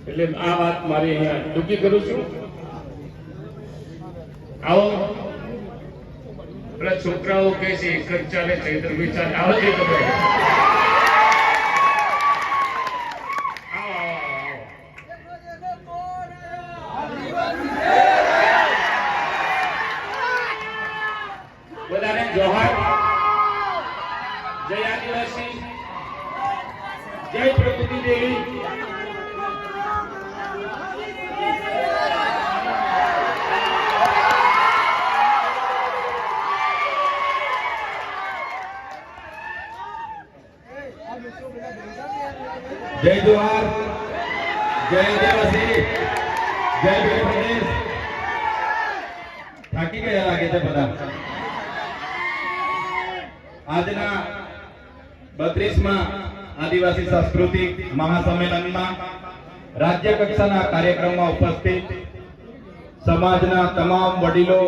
એટલે આ વાત મારી અહીંયા ટૂંકી કરું છું. આવો પેલા છોકરાઓ કહે છે એક જ ચાલે ચૈત્ર વિચાર આવો છે તો બધાને જોહાર. જય આદિવાસી, જય પ્રકૃતિ દેવી. जय जोहार, जय आदिवासी, जय प्रदेश. થાકી ગયા લાગે છે બધા. આજના 32માં આદિવાસી સાંસ્કૃતિક મહાસંમેલનમાં રાજ્ય કક્ષાના કાર્યક્રમમાં ઉપસ્થિત સમાજના તમામ વડીલો,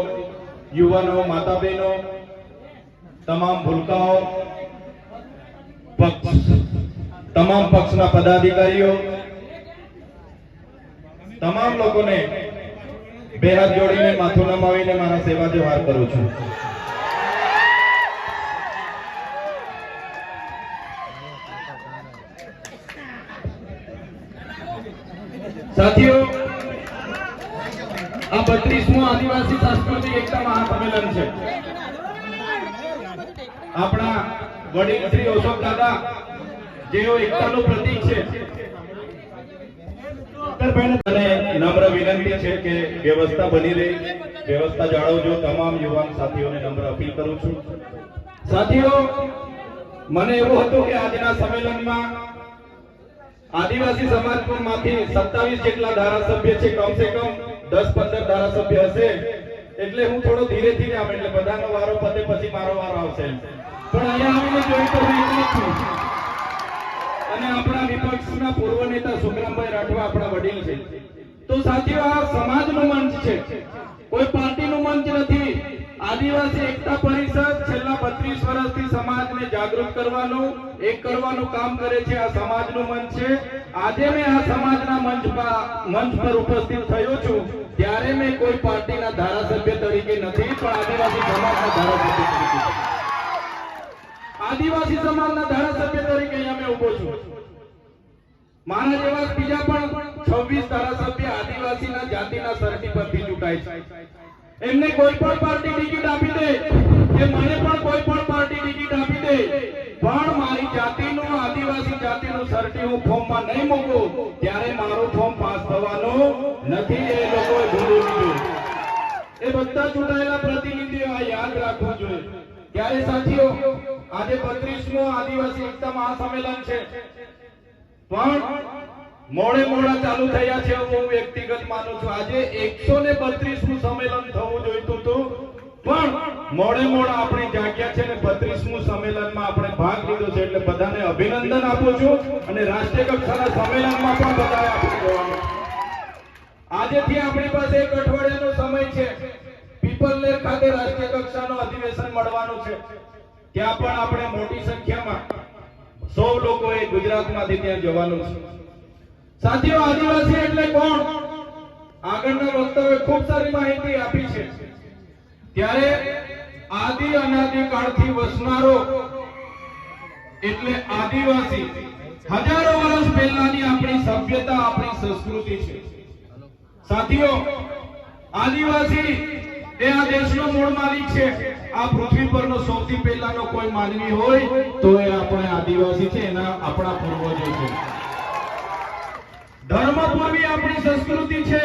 યુવાનો, માતા બહેનો, તમામ ભૂલકાઓ, તમામ પક્ષના પદાધિકારીઓ, તમામ લોકોને બે હાથ જોડીને માથું નમાવીને મારા સેવા જોહાર કરું છું. સાથીઓ, આ 32મું આદિવાસી સાંસ્કૃતિક એકતા મહાસંમેલન છે. આપણા વડીલ શ્રી અશોક દાદા જેઓ એકતાનું પ્રતીક છે, અને નમ્ર વિનંતી છે કે વ્યવસ્થા બની રહે, વ્યવસ્થા જાળવજો. તમામ યુવાન સાથીઓને નમ્ર અપીલ કરું છું. સાથીઓ, મને એવું હતું કે આજના સંમેલનમાં આદિવાસી સમાજમાંથી 27 જેટલા ધારાસભ્ય છે, કમસે કમ 10-15 ધારાસભ્ય હશે, એટલે હું થોડો ધીરેથી જ આવે, એટલે બધાનો વારો પતે પછી મારો વારો આવશે. પણ અહીંયા આવીને જોઈ તો હું એકલો છું. અને આપણા વિપક્ષના પૂર્વ નેતા સુખરામભાઈ રાઠવા આપણા વડીલ છે. તો સાથીઓ, આ સમાજનું મંચ છે, કોઈ પાર્ટીનું મંચ નથી. આદિવાસી એકતા પરિષદ છેલ્લા 32 વર્ષથી સમાજને જાગૃત કરવાનું, એક કરવાનું કામ કરે છે. આ સમાજનું મંચ છે. આજે મેં આ સમાજના મંચ પર ઉપસ્થિત થયો છું ત્યારે મેં કોઈ પાર્ટીના ધારાસભ્ય તરીકે નથી, પણ આદિવાસી સમાજના ધારાસભ્ય તરીકે, આદિવાસી સમાજના ધારાસભ્ય તરીકે અહીંયા મેં ઉભો છું. મારા જેવા બીજા પણ 26 ધારાસભ્ય આદિવાસીના જાતિના સર્ટી પરથી ચૂંટાય છે. એમને કોઈ પણ પાર્ટી ટિકિટ આપી દે કે મને પણ કોઈ પણ પાર્ટી ટિકિટ આપી દે, પણ મારી જાતિનું, આદિવાસી જાતિનું સર્ટી હું ફોર્મમાં નહીં મૂકું ત્યારે મારું ફોર્મ પાસ થવાનું નથી. એ લોકોએ ભૂલવું નહીં. એ બધા ચૂંટાયેલા પ્રતિનિધિઓ આ યાદ રાખવું જોઈએ. ત્યારે સાથીઓ, આજે 32મું આદિવાસી એકતા મહાસંમેલન છે, પણ મોડા ચાલુ થયા છે. હું વ્યક્તિગત માનું છું આજે 132મું સંમેલન થવું જોઈતું હતું, પણ મોડા આપણે જાગ્યા છે અને 32મું સંમેલનમાં આપણે ભાગ લીધો છે. એટલે બધાને અભિનંદન આપું છું અને રાષ્ટ્રીય કક્ષાના સંમેલનમાં પણ બધાએ આપણે જવાનું. આજેથી આપણી પાસે 1 અઠવાડિયાનો સમય છે. પીપલનેર ખાતે રાષ્ટ્રીય કક્ષાનું અધિવેશન મળવાનું છે. ત્યાં પણ આપણે મોટી સંખ્યામાં 100 લોકોએ ગુજરાતમાંથી ત્યાં જવાનું છે. સાથીઓ, આદિવાસી એટલે કોણ? આગળના વક્તાઓએ ખૂબ સારી માહિતી આપી છે. ત્યારે આદિ અનાદિ કાળથી વસનારો એટલે આદિવાસી હજારો વર્ષ પહેલાની આપણી સભ્યતા, આપણી સંસ્કૃતિ છે. સાથીઓ, આદિવાસી એ આ દેશનો મૂળ માલિક છે. આ પૃથ્વી પરનો સૌથી પહેલાનો કોઈ માનવી હોય તો એ આપણે આદિવાસી છે, એના આપણા પૂર્વજો છે. ધર્મ પૂર્વી આપણી સંસ્કૃતિ છે.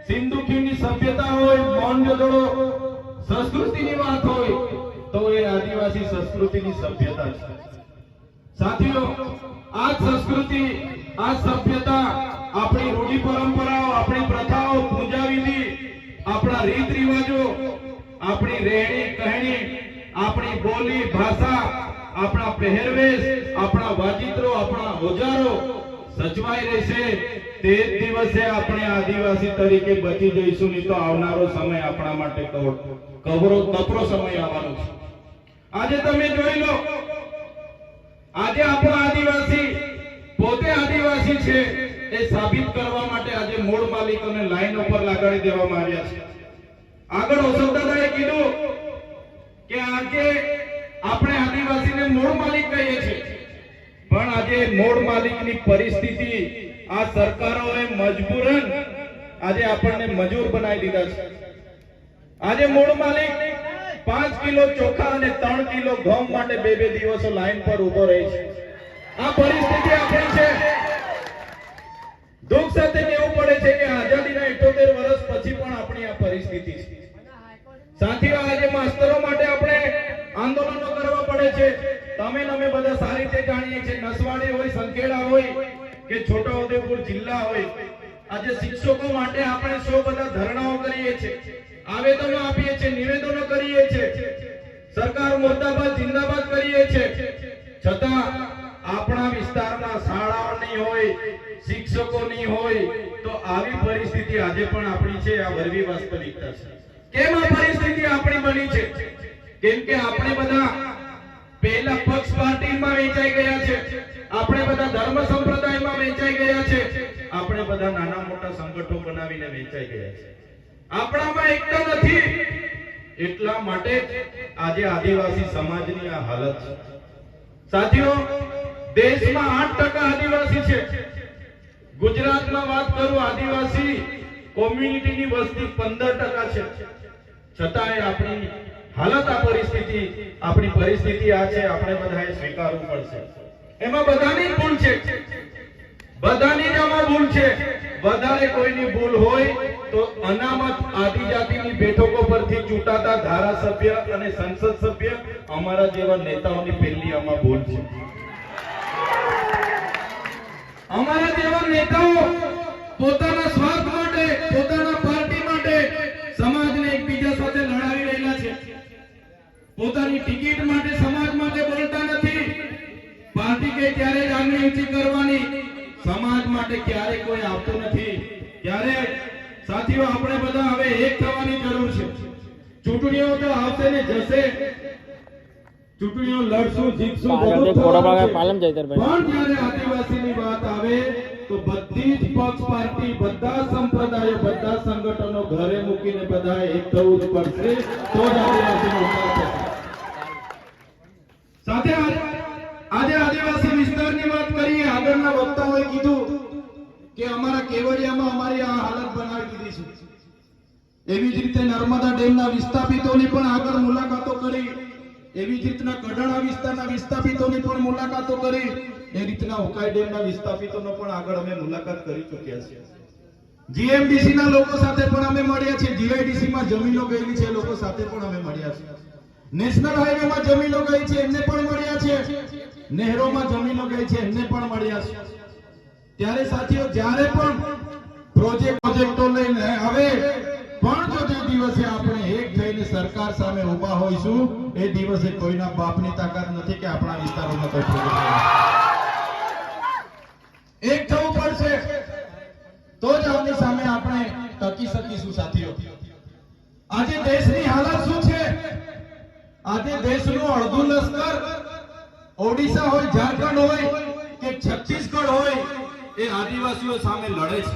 સિંધુ ખીણની સભ્યતા હોય, મોહેંજો-દડો સંસ્કૃતિની વાત હોય તો એ આદિવાસી સંસ્કૃતિની સભ્યતા છે. સાથીઓ, આ સંસ્કૃતિ, આ સભ્યતા, આપણી રૂઢિ પરંપરાઓ, આપણી પ્રથાઓ, પૂજા વિધિ, આપણા રીત રિવાજો, આપણી રહેણી કહેણી, આપણી બોલી ભાષા, આપણા પહેરવેશ, આપણા વાજિત્રો, આપણા ઓજારો સચવાઈ રહેશે. તે જ દિવસે આપણે આદિવાસી તરીકે બચી જઈશું. નહીં તો આવનારો સમય આપણા માટે કપરો સમય આવવાનો છે. આજે તમે જોઈ લો, આજે આપણો આદિવાસી પોતે આદિવાસી છે, એ સાબિત કરવા માટે આજે મૂળ માલિકોને લાઈન ઉપર લગાડી દેવામાં આવ્યા છે. આગળ ઓસવદાદાએ કીધું કે આજે આપણે આદિવાસીને મૂળ માલિક કહીએ છીએ, પણ આજે મૂળ માલિકની પરિસ્થિતિ આ સરકારોએ મજબૂરન આજે આપણને મજૂર બનાવી દીધા છે. આજે મૂળ માલિક 5 કિલો ચોખા અને 3 કિલો ઘઉં માટે 2 દિવસો લાઈન પર ઉભો રહે છે. આ પરિસ્થિતિ આપણી છે. દુઃખ સાથે કહેવું પડે છે કે આઝાદીના 78 વર્ષ પછી પણ આપણી આ પરિસ્થિતિ છે. સાથીઓ, આજે માસ્તરો માટે આપણે આંદોલનો કરવા પડે છે. તમે અમે બધા સારી રીતે જાણીએ છીએ, નસવાડી હોય, સંખેડા હોય કે છોટાઉદેપુર જિલ્લા હોય, આજે શિક્ષકો માટે આપણે સૌ બધા ધરણાઓ કરીએ છીએ, આવેદનો આપીએ છીએ, નિવેદનો કરીએ છીએ, સરકાર મુર્દાબાદ જિંદાબાદ કરીએ છીએ, છતાં આપણા વિસ્તારમાં શાળાઓ નહીં હોય, શિક્ષકો નહીં હોય, તો આવી પરિસ્થિતિ આજે પણ આપણી છે. આ વરવી વાસ્તવિકતા છે. કેમ આ પરિસ્થિતિ આપણી બની છે? કેમ કે આપણે બધા પહેલા પક્ષ પાર્ટીમાં વેચાઈ ગયા છે, આપણે બધા ધર્મ સંપ્રદાયમાં વેચાઈ ગયા છે, આપણે બધા નાના મોટા સંગઠનો બનાવીને વેચાઈ ગયા છે. આપણામાં એકતા નથી. એટલા માટે આજે આદિવાસી સમાજની આ હાલત છે. સાથીઓ, દેશમાં 8% આદિવાસી છે. ગુજરાતમાં વાત કરું, આદિવાસી કોમ્યુનિટીની વસ્તી 15% છે. છતાંય આપણી હાલત, આ પરિસ્થિતિ, આપણી પરિસ્થિતિ આ છે. આપણે બધાએ સ્વીકારવું પડશે. એમાં બધાની જ ભૂલ છે, બધાની જ આમાં ભૂલ છે. વધારે કોઈની ભૂલ હોય તો અનામત આદિજાતિની બેઠકો પરથી ચૂંટાતા ધારાસભ્ય અને સંસદ સભ્ય, અમારા જેવા નેતાઓની પહેલી આમાં ભૂલ છે. અમારા જેવા નેતાઓ પોતાના સ્વાર્થ માટે, પોતાના પાર્ટી માટે સમાજને એકબીજા સાથે લડાવી રહેલા છે. પોતાની ટિકિટ માટે, સમાજ માટે બોલતા નથી. પાર્ટી કે ત્યારે જ આંગળી ઊંચી કરવાની, સમાજ માટે ક્યારે કોઈ આવતું નથી. ત્યારે સાથીઓ, આપણે બધા હવે એક થવાની જરૂર છે. ચૂંટણીઓ તો આવશે ને જશે, ચૂંટણીઓ લડશું, જીતશું, પણ જ્યારે આદિવાસીની વાત આવે તો બધી જ પક્ષ પાર્ટી, બધા સંપ્રદાયો, બધા સંગઠનો ઘરે મૂકીને બધા એક થવું જ પડશે, તો જ આદિવાસીનો ઉદ્ધાર થશે. સાથે આજે આદિવાસી વિસ્તારની વાત કરીએ. આગળના વક્તાઓએ કીધું કે અમારા કેવડિયામાં અમારી આ હાલત બનાવી દીધી છે. એવી જ રીતે નર્મદા ડેમના વિસ્થાપિતોની પણ આગળ મુલાકાતો કરી, એવી જ રીતના કડાણા વિસ્તારના વિસ્થાપિતોની પણ મુલાકાતો કરી, એ રીતના ઉકાઈ ડેમના વિસ્થાપિતોનો પણ આગળ અમે મુલાકાત કરી ચૂક્યા છીએ. જીએમડીસી ના લોકો સાથે પણ અમે મળ્યા છીએ, જીઆઈડીસી માં જમીનો ગયેલી છે, લોકો સાથે પણ અમે મળ્યા છીએ. નેશનલ હાઈવે માં જમીનો ગઈ છે, એમને પણ મળ્યા છે. નહેરોમાં જમીનો ગઈ છે, એમને પણ મળ્યા છે. ત્યારે સાથીઓ, જ્યારે પણ પ્રોજેક્ટો લઈને આવે, પણ જો જે દિવસે આપણે એક થઈને સરકાર સામે ઊભા હોઈશું, એ દિવસે કોઈના બાપની તાકાત નથી કે આપણા વિસ્તારોમાં કોઈ પ્રોજેક્ટ એક થવું પડશે, તો જ આમની સામે આપણે ટકી શકીશું. સાથીઓ, આજે દેશની હાલત શું છે? આજે દેશનું અડધું લશ્કર ઓડિશા હોય, ઝારખંડ હોય કે છત્તીસગઢ હોય, એ આદિવાસીઓ સામે લડે છે.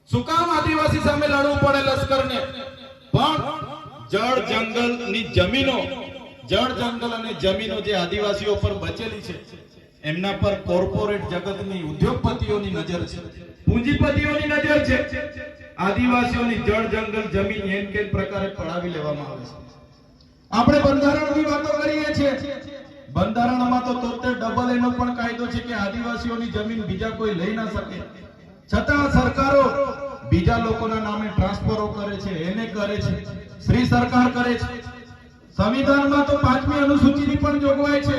શું કામ આદિવાસી સામે લડવું પડે લશ્કરને? પણ જળ જંગલની જમીનો, જળ જંગલ અને જમીનો જે આદિવાસીઓ પર બચેલી છે, એમના પર કોર્પોરેટ જગતની, ઉદ્યોગપતિઓની નજર છે, પૂંજીપતિઓની નજર છે. આદિવાસીઓની જળ જંગલ જમીન એમ કે પ્રકારે પડાવી લેવામાં આવે છે. આપણે બંધારણની વાતો કરીએ છીએ. બંધારણમાં તો 73 એનો પણ કાયદો છે કે આદિવાસીઓની જમીન બીજા કોઈ લઈ ના શકે. છતાં સરકારો બીજા લોકોના નામે ટ્રાન્સફરો કરે છે, એને કરે છે, શ્રી સરકાર કરે છે. સંવિધાનમાં તો 5મી અનુસૂચિની પણ જોગવાઈ છે.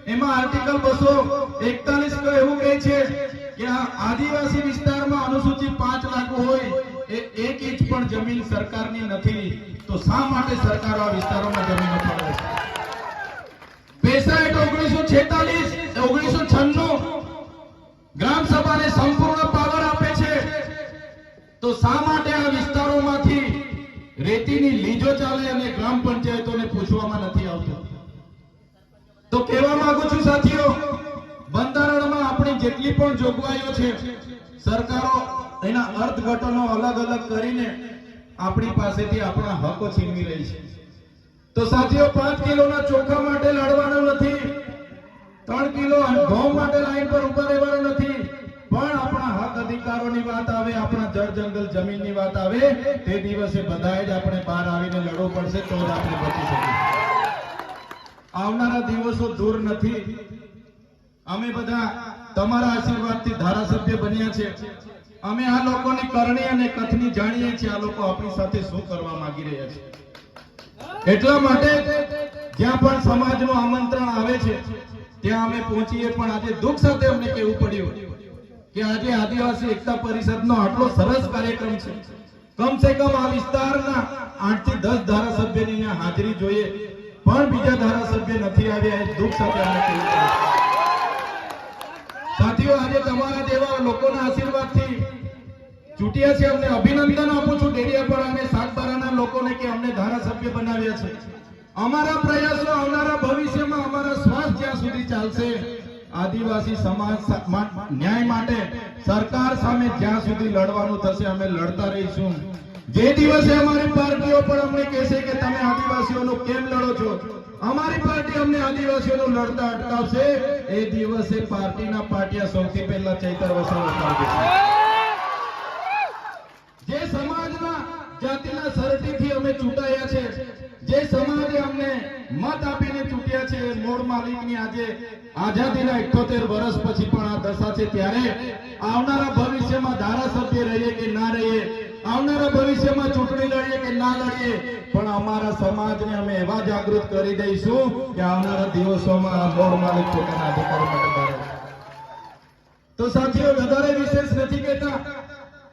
એમાં આર્ટિકલ 241 એવું કહે છે કે આ આદિવાસી વિસ્તારમાં અનુસૂચિ 5 લાગુ હોય, એ 1 ઇંચ પણ જમીન સરકારની નથી. તો શા માટે સરકારો આ વિસ્તારોમાં જમીનો ફાળવે છે? પૈસા 1996 ગ્રામ સભાને સંપૂર્ણ પાવર આપે છે. તો શા માટે આ વિસ્તારોમાંથી રેતીની લીજો ચાલે અને ગ્રામ પંચાયતોને પૂછવામાં નથી આવતું? તો કહેવા માંગુ છું સાથીઓ, બંધારણમાં આપણી જેટલી પણ જોગવાઈઓ છે સરકારો એના અર્થઘટનો અલગ અલગ કરીને આપણી પાસેથી આપણા હકો છીનવી રહી છે. તો સાથીઓ 5 કિલોના ચોખા માટે લડવાનું નથી, 3 કિલો ઘઉં માટે લાઈન પર ઉભા રહેવાનું નથી, પણ આપણા હક અધિકારોની વાત આવે, આપણા જળ જંગલ જમીનની વાત આવે, તે દિવસે બધાએ જ આપણે બહાર આવીને લડવું પડશે, તો જ આપણે બચી શકીશું. આવનારા દિવસો દૂર નથી. અમે બધા તમારા આશીર્વાદથી ધારાસભ્ય બન્યા છે. અમે આ લોકોની કરણી અને કથની જાણીએ છીએ, આ લોકો આપણી સાથે શું કરવા માંગી રહ્યા છે. એટલા માટે જ્યાં પણ સમાજનું આમંત્રણ આવે છે ત્યાં અમે પહોંચીએ. પણ આજે દુઃખ સાથે અમને કહેવું પડ્યું કે આજે આદિવાસી એકતા પરિષદનો આટલો સરસ કાર્યક્રમ છે, કમસે કમ આ વિસ્તારના 8 થી 10 ધારાસભ્યની અહીંયા હાજરી જોઈએ, પણ બીજા ધારાસભ્ય નથી આવ્યા. એ દુઃખ સાથે અમને કહેવું પડ્યું. સાથીઓ, આજે તમારા જેવા લોકોના આશીર્વાદથી ચૂંટ્યા છે. અમને અભિનંદન આપું છું ડેડિયાપાડા અને સાગબારાના લોકોને કે અમને ધારાસભ્ય બનાવ્યા છે. અમારા પ્રયાસો આવનારા ભવિષ્યમાં, અમારા શ્વાસ જ્યાં સુધી ચાલશે, આદિવાસી સમાજ ન્યાય માટે સરકાર સામે જ્યાં સુધી લડવાનું થશે અમે લડતા રહીશું. જે દિવસે અમારી પાર્ટીઓ પણ અમને કહેશે કે તમે આદિવાસીઓનું કેમ લડો છો, અમારી પાર્ટી અમને આદિવાસીઓનું લડતા અટકાવશે, એ દિવસે પાર્ટીના પાટિયા સૌથી પહેલા ચૈતર વસાવા ઉતારશે. જે સમાજના જાતિના સરટીથી અમે ચૂંટાયા છે, જે સમાજે અમને મત આપીને ચૂંટ્યા છે, મૂળ માલિકની આજે આઝાદીના 78 વર્ષ પછી પણ આ દશા છે. ત્યારે આવનારા ભવિષ્યમાં ધારાસભ્ય રહીએ કે ના રહીએ, આવનારા ભવિષ્યમાં ચૂંટણી લડીએ કે ના લડીએ, પણ અમારા સમાજને અમે એવા જાગૃત કરી દઈશું કે આવનારા દિવસોમાં મૂળ માલિક પોતાના અધિકારો માટે લડે. તો સાથીઓ, વધારે વિશેષ નથી કહેતા.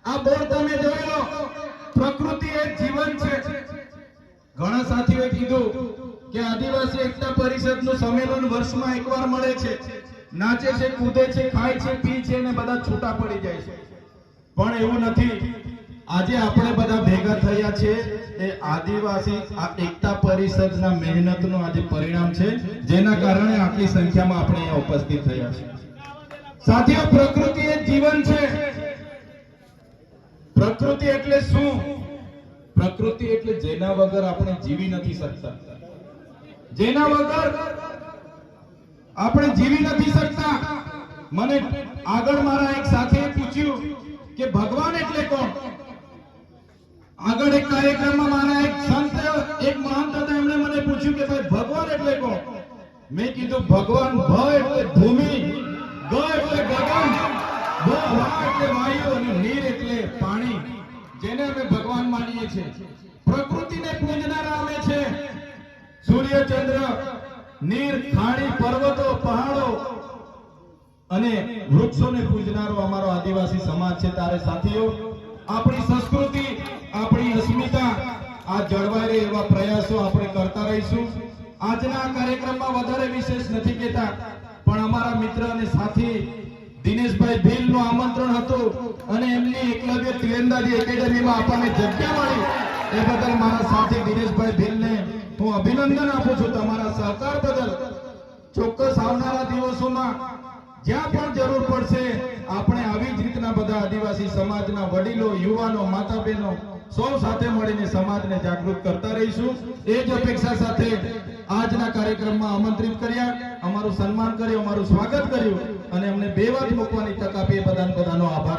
આ બોર્ડ તમે જોઈ લો, પ્રકૃતિ એક જીવન છે. ઘણા સાથીઓએ કીધું કે આદિવાસી એકતા પરિષદનું સંમેલન વર્ષમાં એકવાર મળે છે, નાચે છે, કૂદે છે, ખાય છે, પી છે અને બધા છૂટા પડી જાય છે. પણ એવું નથી. આજે આપણે બધા ભેગા થયા છે એ આદિવાસી એકતા પરિષદના મહેનતનું આજે પરિણામ છે, જેના કારણે આટલી સંખ્યામાં આપણે અહીંયા ઉપસ્થિત થયા છે. સાથીઓ, પ્રકૃતિ એક જીવન છે. પ્રકૃતિ એટલે શું? પ્રકૃતિ એટલે જેના વગર આપણે જીવી નથી શકતા, જેના વગર આપણે જીવી નથી શકતા. મને આગળ મારા એક સાથીએ પૂછ્યું કે ભગવાન એટલે કોણ? આગળ એક કાર્યક્રમમાં મારા એક સંત, એક મહંત હતા, એમણે મને પૂછ્યું કે ભાઈ ભગવાન એટલે કોણ? મેં કીધું ભગવાન ભ એટલે ભૂમિ, ગ એટલે ગગન, વા એટલે વાયુ અને નીર એટલે પાણી, જેને અમે ભગવાન માનીએ છીએ. પ્રકૃતિને પૂજનારા અમે છે. સૂર્ય, ચંદ્ર, નીર, ખાડી, પર્વતો, પહાડો અને વૃક્ષોને પૂજનારો અમારો આદિવાસી સમાજ છે. ત્યારે સાથીઓ, આપણી સંસ્કૃતિ, આપણી અસ્મિતા આ જળવાઈ રહે એવા પ્રયાસો આપણે કરતા રહીશું. આજના કાર્યક્રમમાં વધારે વિશેષ નથી કહેતા, પણ અમારા મિત્ર અને સાથી દિનેશભાઈ ભીલનું આમંત્રણ હતું અને એમની એકલવ્ય તીરંદાજી એકેડેમીમાં આપણને જગ્યા મળી, એ બદલ મારા સાથી દિનેશભાઈ ભીલને હું અભિનંદન આપું છું તમારા સહકાર બદલ. ચોક્કસ આવનારા દિવસોમાં જ્યાં પણ જરૂર પડશે આપણે આવી જ રીતના બધા આદિવાસી સમાજના વડીલો, યુવાનો, માતા બહેનો સૌ સાથે મળીને સમાજને જાગૃત કરતા રહીશું. એ જ અપેક્ષા સાથે આજના કાર્યક્રમમાં આમંત્રિત કર્યા, અમારું સન્માન કર્યું, અમારું સ્વાગત કર્યું અને અમને બે વાત મૂકવાની તક આપી. બધાનો આભાર.